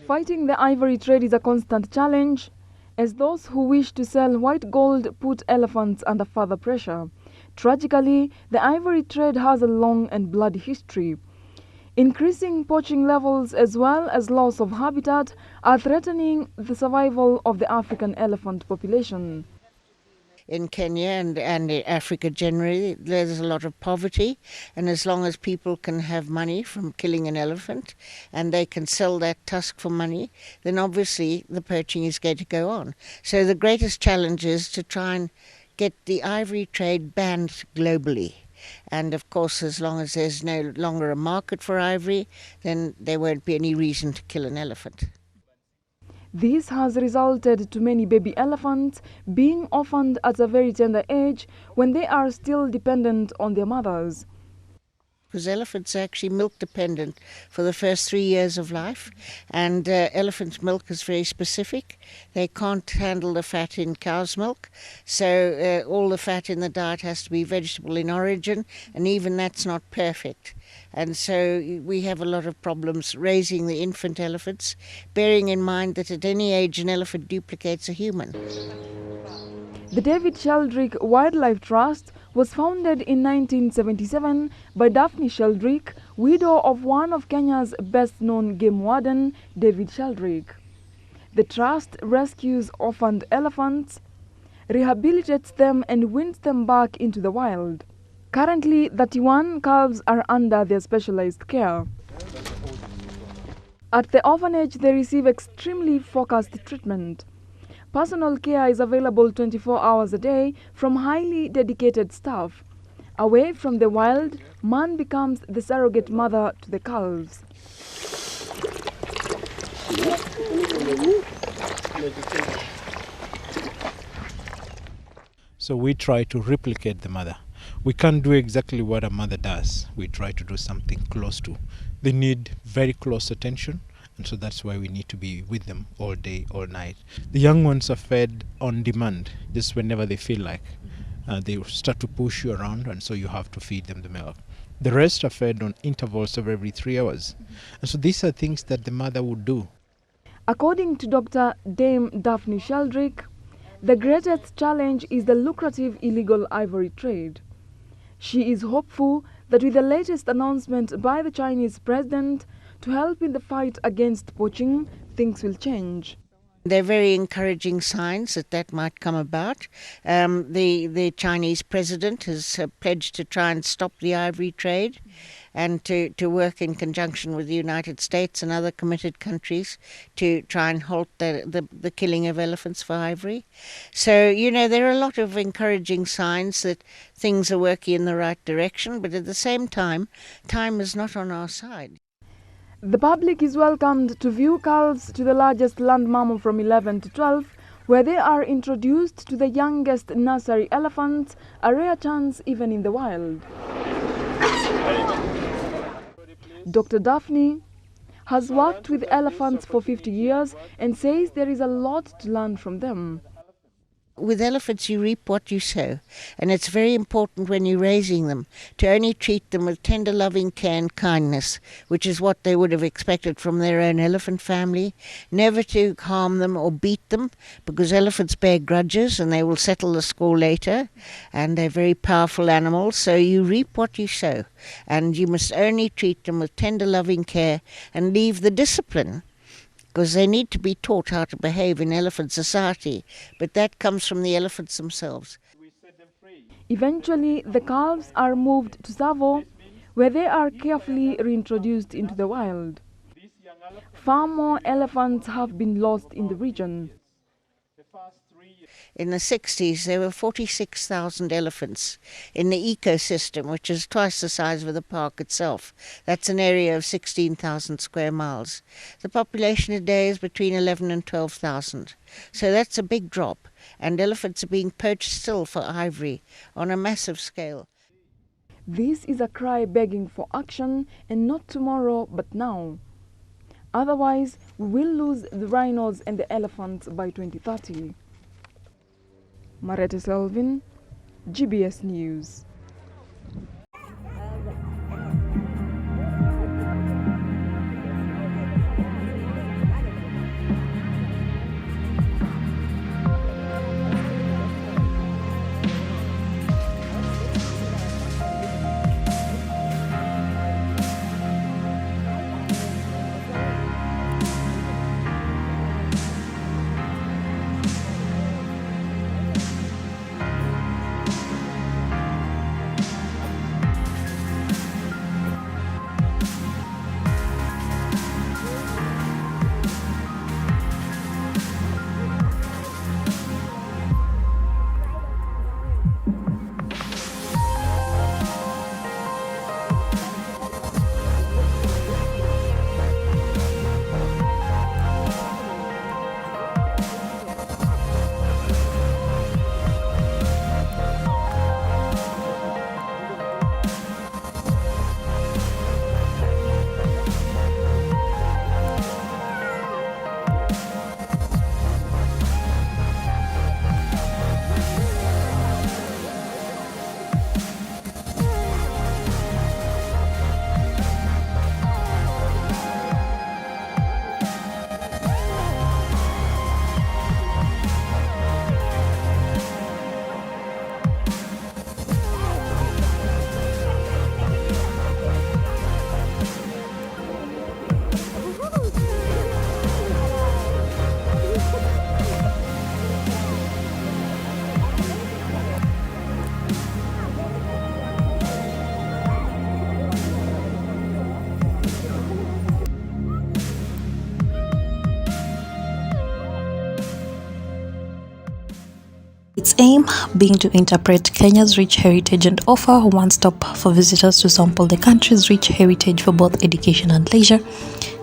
Fighting the ivory trade is a constant challenge, as those who wish to sell white gold put elephants under further pressure. Tragically, the ivory trade has a long and bloody history. Increasing poaching levels as well as loss of habitat are threatening the survival of the African elephant population. In Kenya and in Africa generally, there's a lot of poverty, and as long as people can have money from killing an elephant and they can sell that tusk for money, then obviously the poaching is going to go on. So the greatest challenge is to try and get the ivory trade banned globally. And of course, as long as there's no longer a market for ivory, then there won't be any reason to kill an elephant. This has resulted to many baby elephants being orphaned at a very tender age when they are still dependent on their mothers. Because elephants are actually milk dependent for the first 3 years of life, and elephant milk is very specific. They can't handle the fat in cow's milk, so all the fat in the diet has to be vegetable in origin, and even that's not perfect. And so we have a lot of problems raising the infant elephants, bearing in mind that at any age an elephant duplicates a human. The David Sheldrick Wildlife Trust was founded in 1977 by Daphne Sheldrick, widow of one of Kenya's best-known game warden, David Sheldrick. The trust rescues orphaned elephants, rehabilitates them and wins them back into the wild. Currently, 31 calves are under their specialized care. At the orphanage, they receive extremely focused treatment. Personal care is available 24 hours a day from highly dedicated staff. Away from the wild, man becomes the surrogate mother to the calves. So we try to replicate the mother. We can't do exactly what a mother does. We try to do something close to. They need very close attention, and so that's why we need to be with them all day, all night. The young ones are fed on demand, just whenever they feel like. They start to push you around, and so you have to feed them the milk. The rest are fed on intervals of every 3 hours. And so these are things that the mother would do. According to Dr. Dame Daphne Sheldrick, the greatest challenge is the lucrative illegal ivory trade. She is hopeful that with the latest announcement by the Chinese president to help in the fight against poaching, things will change. They're very encouraging signs that might come about. The Chinese president has pledged to try and stop the ivory trade and to work in conjunction with the United States and other committed countries to try and halt the killing of elephants for ivory. So, there are a lot of encouraging signs that things are working in the right direction, but at the same time is not on our side. The public is welcomed to view calves to the largest land mammal from 11 to 12, where they are introduced to the youngest nursery elephants, a rare chance even in the wild. Dr. Daphne has worked with elephants for 50 years and says there is a lot to learn from them. With elephants, you reap what you sow, and it's very important when you're raising them to only treat them with tender, loving care and kindness, which is what they would have expected from their own elephant family. Never to harm them or beat them, because elephants bear grudges and they will settle the score later, and they're very powerful animals, so you reap what you sow, and you must only treat them with tender, loving care and leave the discipline, because they need to be taught how to behave in elephant society, but that comes from the elephants themselves. Eventually, the calves are moved to Tsavo, where they are carefully reintroduced into the wild. Far more elephants have been lost in the region. In the 60s, there were 46,000 elephants in the ecosystem, which is twice the size of the park itself. That's an area of 16,000 square miles. The population today is between 11 and 12,000. So that's a big drop. And elephants are being poached still for ivory on a massive scale. This is a cry begging for action, and not tomorrow, but now. Otherwise, we will lose the rhinos and the elephants by 2030. Marette Selvin, GBS News. its aim being to interpret Kenya's rich heritage and offer one stop for visitors to sample the country's rich heritage for both education and leisure.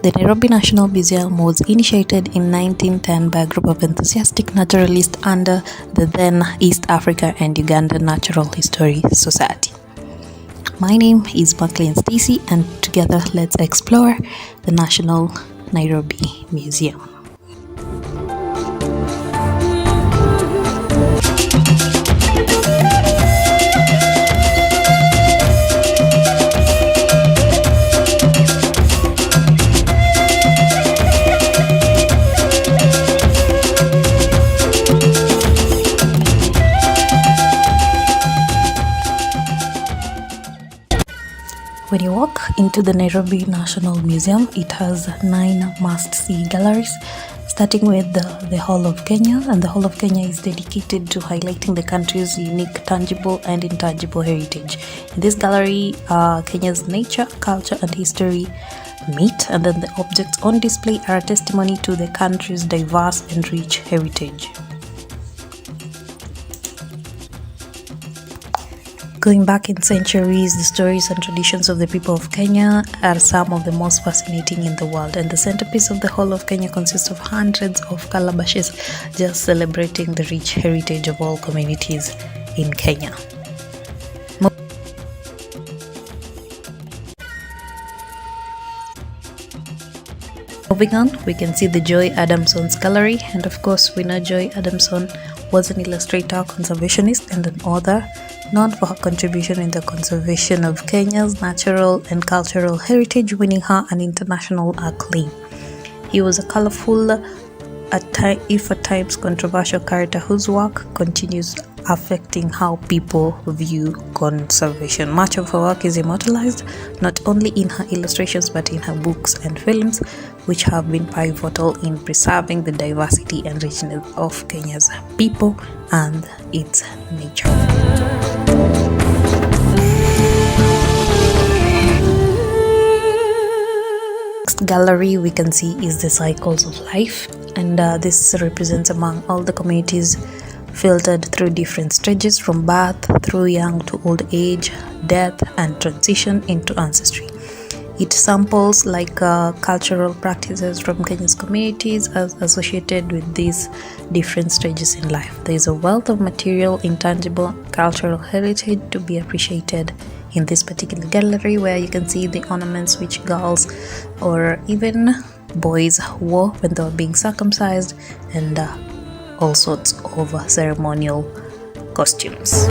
The Nairobi National Museum was initiated in 1910 by a group of enthusiastic naturalists under the then East Africa and Uganda Natural History Society. My name is Maclean Stacy, and together let's explore the National Nairobi Museum. When you walk into the Nairobi National Museum, it has 9 must-see galleries, starting with the Hall of Kenya, and the Hall of Kenya is dedicated to highlighting the country's unique tangible and intangible heritage. In this gallery, Kenya's nature, culture and history meet, and then the objects on display are a testimony to the country's diverse and rich heritage. Going back in centuries, the stories and traditions of the people of Kenya are some of the most fascinating in the world, and the centerpiece of the Hall of Kenya consists of hundreds of calabashes just celebrating the rich heritage of all communities in Kenya. Moving on, we can see the Joy Adamson's gallery, and of course we know Joy Adamson was an illustrator, conservationist and an author known for her contribution in the conservation of Kenya's natural and cultural heritage, winning her an international acclaim. He was a colorful, if at times controversial character whose work continues affecting how people view conservation. Much of her work is immortalized, not only in her illustrations but in her books and films, which have been pivotal in preserving the diversity and richness of Kenya's people and its nature. Next gallery we can see is the Cycles of Life, and this represents among all the communities filtered through different stages from birth through young to old age, death and transition into ancestry. It samples cultural practices from Kenya's communities as associated with these different stages in life. There is a wealth of material, intangible cultural heritage to be appreciated in this particular gallery, where you can see the ornaments which girls or even boys wore when they were being circumcised, and all sorts of ceremonial costumes.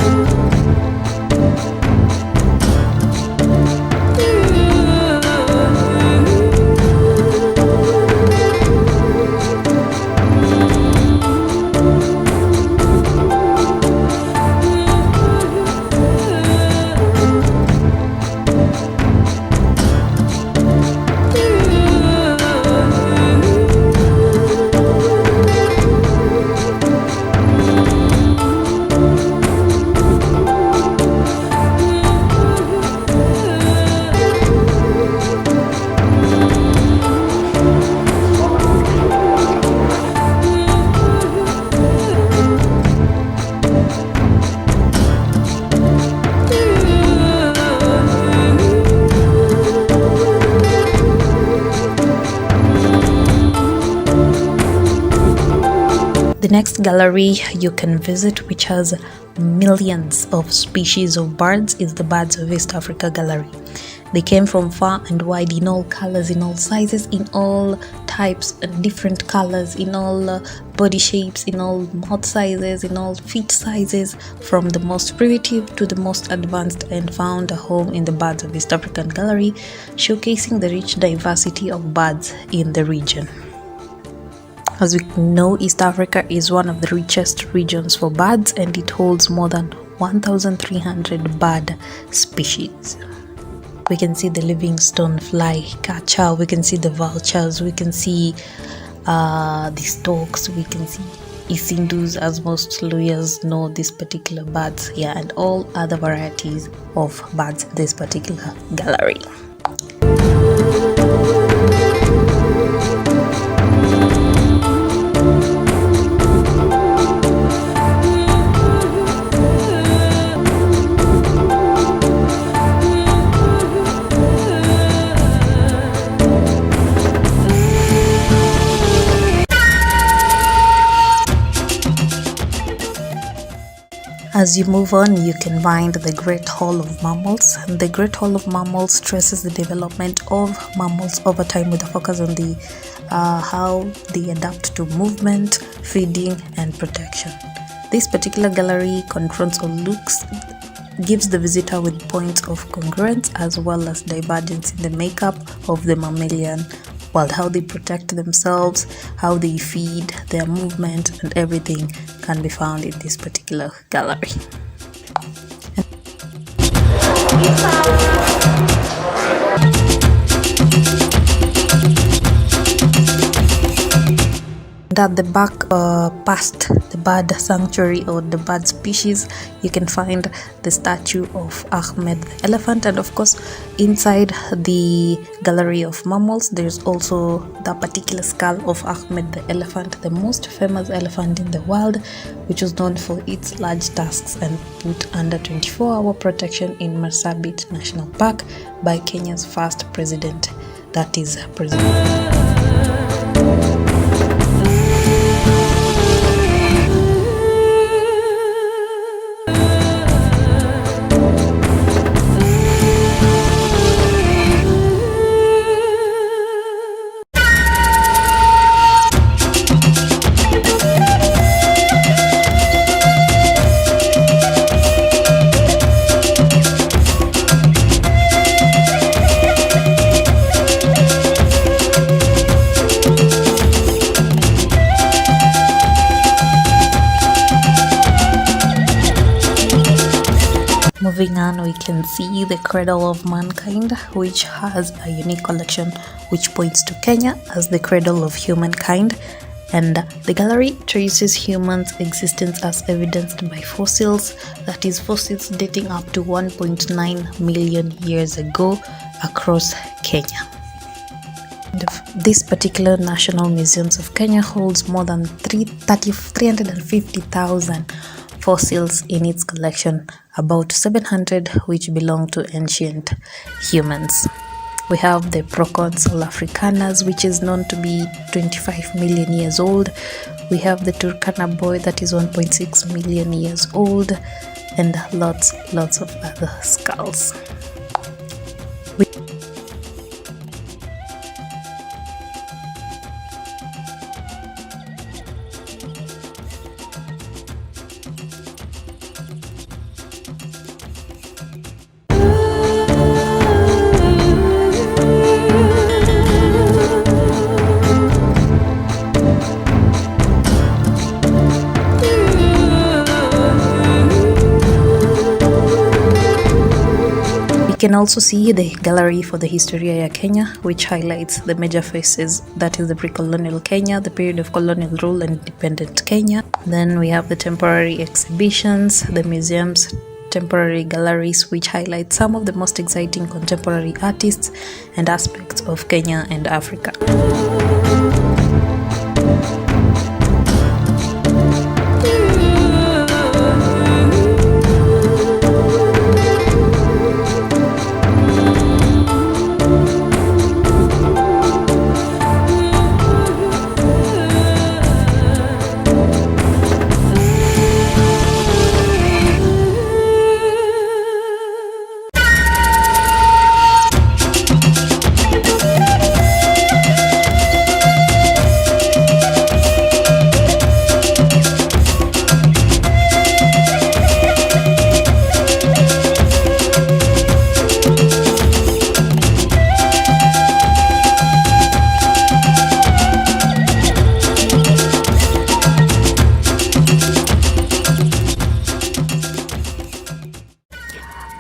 The next gallery you can visit, which has millions of species of birds, is the Birds of East Africa Gallery. They came from far and wide, in all colors, in all sizes, in all types and different colors, in all body shapes, in all mouth sizes, in all feet sizes, from the most primitive to the most advanced, and found a home in the Birds of East African Gallery, showcasing the rich diversity of birds in the region. As we know, East Africa is one of the richest regions for birds, and it holds more than 1,300 bird species. We can see the livingstone flycatcher, we can see the vultures, we can see the storks, we can see Isindus, as most lawyers know these particular birds here, and all other varieties of birds in this particular gallery. As you move on, you can find the Great Hall of Mammals. The Great Hall of Mammals traces the development of mammals over time with a focus on the how they adapt to movement, feeding, and protection. This particular gallery confronts or gives the visitor with points of congruence as well as divergence in the makeup of the mammalian world, how they protect themselves, how they feed, their movement, and everything can be found in this particular gallery. At the back past the bird sanctuary or the bird species, you can find the statue of Ahmed the elephant, and of course inside the gallery of mammals there's also the particular skull of Ahmed the elephant, the most famous elephant in the world, which was known for its large tusks and put under 24-hour protection in Marsabit National Park by Kenya's first president, that is President. Moving on, we can see the Cradle of Mankind, which has a unique collection which points to Kenya as the cradle of humankind, and the gallery traces humans' existence as evidenced by fossils, that is fossils dating up to 1.9 million years ago across Kenya. This particular National Museums of Kenya holds more than 350,000 fossils in its collection, about 700 which belong to ancient humans. We have the Proconsul africanus, which is known to be 25 million years old. We have the Turkana boy, that is 1.6 million years old, and lots of other skulls. You can also see the gallery for the Historia ya Kenya, which highlights the major phases, that is the pre-colonial Kenya, the period of colonial rule, and independent Kenya. Then we have the temporary exhibitions, the museums, temporary galleries, which highlight some of the most exciting contemporary artists and aspects of Kenya and Africa.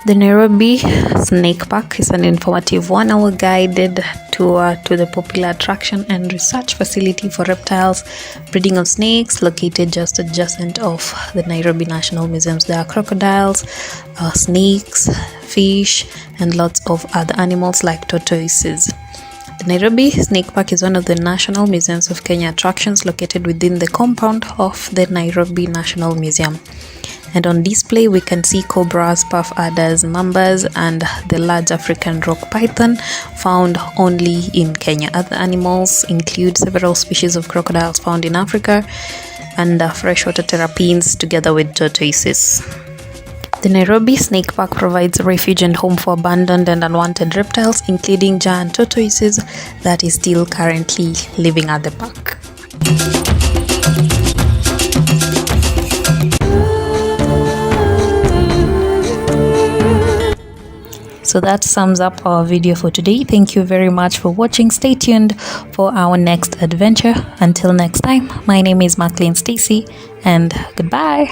The Nairobi Snake Park is an informative 1-hour guided tour to the popular attraction and research facility for reptiles, breeding of snakes, located just adjacent of the Nairobi National Museums. There are crocodiles, snakes, fish, and lots of other animals like tortoises. The Nairobi Snake Park is one of the National Museums of Kenya attractions located within the compound of the Nairobi National Museum. And on display we can see cobras, puff adders, mambas, and the large African rock python found only in Kenya. Other animals include several species of crocodiles found in Africa and freshwater terrapins together with tortoises. The Nairobi Snake Park provides refuge and home for abandoned and unwanted reptiles, including giant tortoises that is still currently living at the park. So that sums up our video for today. Thank you very much for watching. Stay tuned for our next adventure. Until next time, my name is Maclean Stacy, and goodbye.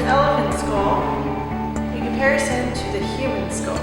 elephant skull in comparison to the human skull.